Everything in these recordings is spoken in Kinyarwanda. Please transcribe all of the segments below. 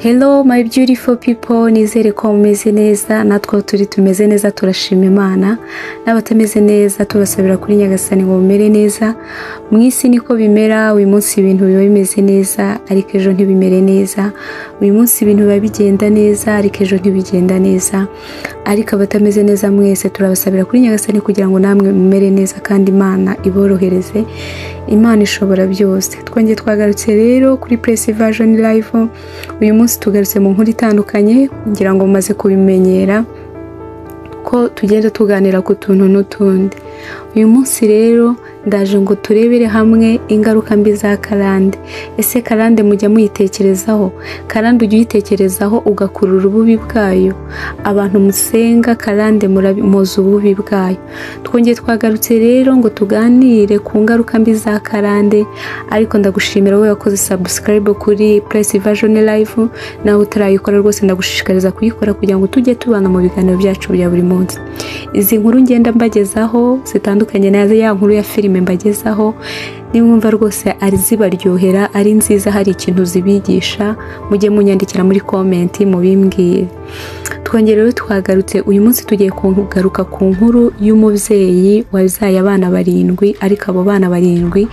Hello my beautiful people, nizere ko mumeze neza, natwe tumeze neza, turashima Imana. N'abatameze neza tubasabira kuri Nyagasani ngo mumere neza. Mwisi niko bimera, uyu munsi ibintu biba bimeze neza ariko ejo ntibimere neza. Uyu munsi ibintu biba bigenda neza ariko ejo ntibigenda neza. Ariko abatameze neza mwese turabasabira kuri Nyagasani kugira ngo namwe mumere neza kandi Imana iborohereze. Imana ishobora byose. Twongeye twagarutse rero kuri Press Version Live. Uyu munsi tugarutse mu nkuru itandukanye ngira ngo mumaze kubimenyera ko tugenda tuganira ku tuntu n'utundi. Uyu munsi rero ndaje ngo turebere hamwe ingaruka mbi za karande. Ese karande mujya muyitekerezaho? Karande ujye uyitekerezaho ugakurura ububi bwayo? Abantu musenga karande muzi ububi bwayo. Twongeye twagarutse rero ngo tuganire ku ngaruka mbi za karande, ariko ndagushimira wowe wakoze subscribe kuri Press Version Live. Nawe utarayikora rwose ndagushishikariza kuyikora kugira ngo tujye tubana mu biganiro byacu bya buri munsi. Izi nkuru ngenda mbagezaho zitandukanye na ya nkuru ya filime mbagezaho, nimwumva rwose ari zibaryohera, ari nziza, hari ikintu zibigisha, mujye munyandikira muri comment mubimbwire. Twongere rero twagarutse uyu munsi tugiye kugaruka ku nkuru y'umubyeyi wazaye abana 7, ariko abo bana 7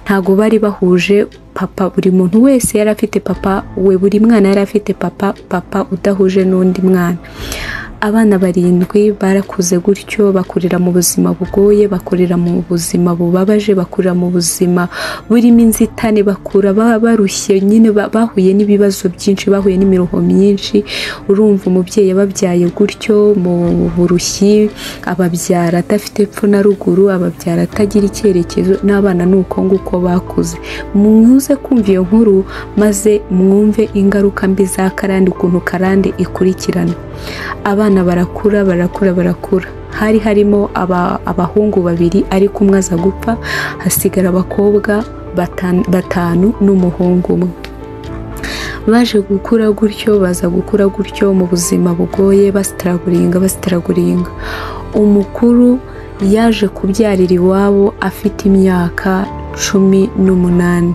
ntago bari bahuje papa. Buri muntu wese yari afite papa we, buri mwana yari afite papa udahuje n'undi mwana. Abana 7 barakuze gutyo, bakurira mu buzima bugoye, bakurira mu buzima bubabaje, bakurira mu buzima burimo inzitane, bakura barushye nyine, bahuye n'ibibazo byinshi, bahuye n'imiruho myinshi. Urumva umubyeyi yababyaye gutyo mu burushyi, ababyara adafite epfo na ruguru, ababyara atagira icyerekezo, n'abana nuko nguko bakuze. Muze kumva iyo nkuru maze mwumve ingaruka mbi za karande, ukuntu karande ikurikirana. Abana barakura. Hari harimo abahungu 2 ariko umwe aza gupfa, hasigara abakobwa 5 n'umuhungu umwe. Baje gukura gutyo, baza gukura gutyo mu buzima bugoye, basitaraguringa. Umukuru yaje kubyarira iwabo afite imyaka 18,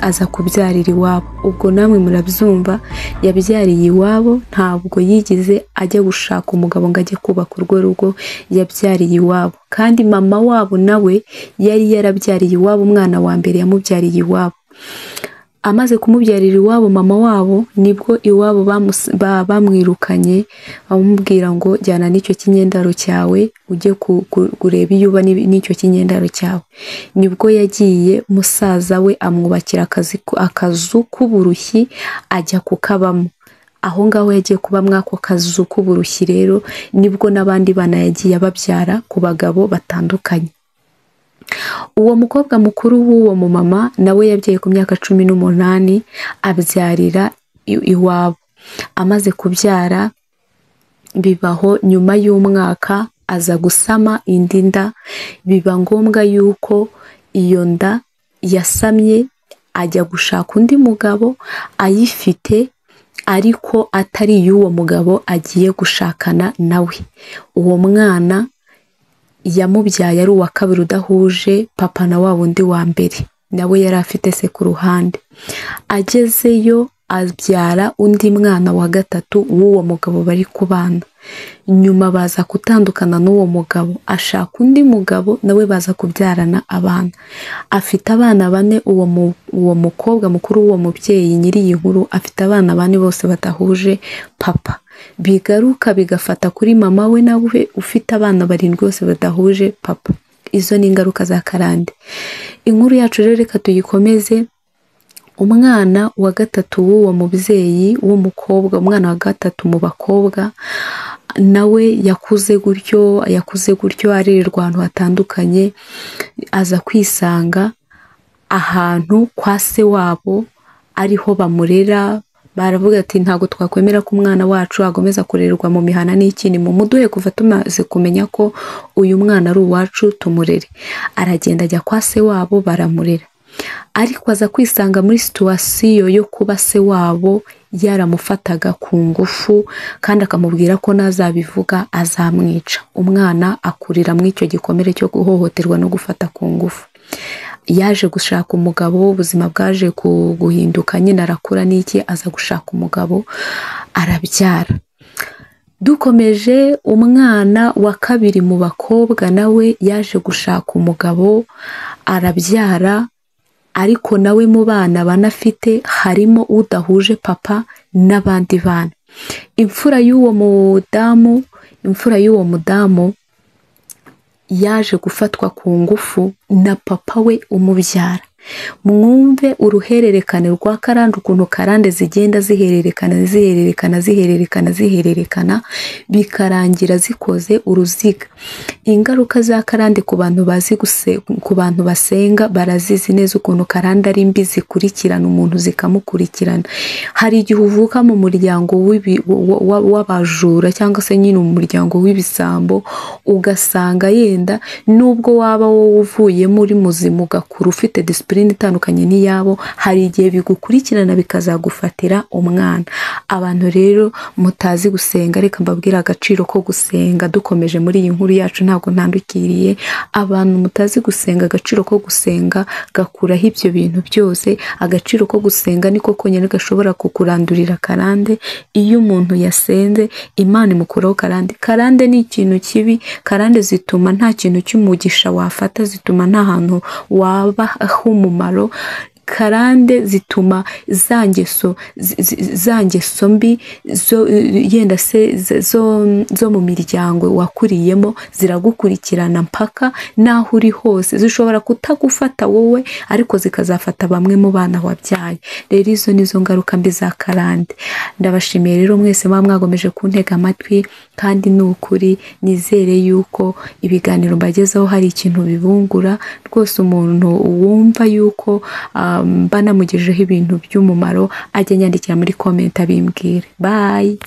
aza kubyarira iwabo. Ubwo namwe murabyumva, yabyariye iwabo, ntabwo yigize ajya gushaka umugabo ngo ajye kubaka urwo rugo, yabyariye iwabo. Kandi mama wabo nawe yari yarabyariye iwabo, umwana wa mbere yamubyariye iwabo. Amaze kumubyarira iwabo mama wabo, nibwo iwabo bamwirukanye, bamubwira ngo jyana n'icyo kinyendaro cyawe ujye kureba iyuba n'icyo kinyendaro cyawe. Nibwo yagiye, musaza we amwubakira akazu k'uburushyi ajya kukabamo. Aho ngaho yagiye kuba mwako kazu k'uburushyi rero nibwo n'abandi bana yagiye ababyara ku bagabo batandukanye. Uwo mukobwa mukuru w'uwo mumama nawe yabyaye ku myaka 18, abyarira iwabo. Amaze kubyara bibaho nyuma y'umwaka aza gusama indi nda, biba ngombwa yuko iyo nda yasamye ajya gushaka undi mugabo ayifite, ariko atari y'uwo mugabo agiye gushakana nawe. Uwo mwana yamubyaye ari uwa kabiri udahuje papa na wa wundi wa mbere, nawe yari afite se ku ruhande. Agezeyo abyara undi mwana wa 3 w'uwo mugabo bari kubana. Nyuma baza gutandukana n'uwo mugabo, ashaka undi mugabo, nawe baza kubyarana abana. Afite abana 4, uwo mukobwa mukuru w'uwo mubyeyi nyiri iyi nkuru afite abana 4 bose batahuje papa. Bigaruka bigafata kuri mama we nawe ufite abana 7 bose badahuje papa. Izo ni ingaruka za karande. Inkuru yacu rero reka tuyikomeze. Umwana wa 3 w'uwo mubyeyi w'umukobwa, umwana wa 3 mu bakobwa, nawe yakuze gutyo arererwa ahantu hatandukanye, aza kwisanga ahantu kwa se wabo ariho bamurera. Baravuga ati ntago twakwemera ko umwana wacu agomeza kurererwa mu mihana n'ikindi, mu muduhe kuva tumaze kumenya ko uyu mwana ari uwacu tumurere. Aragenda ajya kwa se wabo baramurera, ariko aza kwisanga muri situation yo kuba se wabo yaramufataga ku ngufu kandi akamubwira ko nazabivuga azamwica. Umwana akurira muri icyo gikomere cyo guhohoterwa no gufata ku ngufu. yaje gushaka umugabo, ubuzima bwaje guhinduka, nyine arakura n'iki, aza gushaka umugabo arabyara. Dukomeje, umwana wa kabiri mu bakobwa nawe yaje gushaka umugabo arabyara, ariko nawe mu bana banafite harimo udahuje papa n'abandi bana. Imfura y'uwo mudamu yaje gufatwa ku ngufu na papa we umubyara. Mwumve uruhererekane rwa karande, ukuntu karande zigenda zihererekana bikarangira zikoze uruziga. Ingaruka za karande ku bantu basenga barazizi neza, ukuntu karande ari mbi, zikurikirana umuntu zikamukurikirana. Hari igihe uvuka mu muryango w'abajura cyangwa se nyine mu muryango w'ibisambo, ugasanga yenda nubwo waba wowe uvuyemo uri muzima ugakura ufite discipline itandukanye n'iyabo, hari igihe bigukurikirana bikazagufatira umwana. Abantu rero mutazi gusenga, reka mbabwira agaciro ko gusenga. Dukomeje muri iyi nkuru yacu, ntabwo ntandukiriye, abantu mutazi gusenga, agaciro ko gusenga gakuraho ibyo bintu byose. Agaciro ko gusenga niko konyine gashobora kukurandurira karande. Iyo umuntu yasenze, Imana imukuraho karande. Karande ni ikintu kibi, karande zituma nta kintu cy'umugisha wafata, zituma nta hantu waba umumaro. Karande zituma za ngeso mbi yenda se zo mu miryango wakuriyemo ziragukurikirana mpaka naho uri hose. Zishobora kutagufata wowe, ariko zikazafata bamwe mu bana wabyaye. Rero izo nizo ngaruka mbi za karande. Ndabashimiye rero mwese mwagomeje kuntega amatwi, kandi ni ukuri nizere yuko ibiganiro mbagezaho hari ikintu bibungura. Rwose umuntu wumva yuko mba namugejeho ibintu by'umumaro, ajya nyandikira muri comment abimbwire. Bye.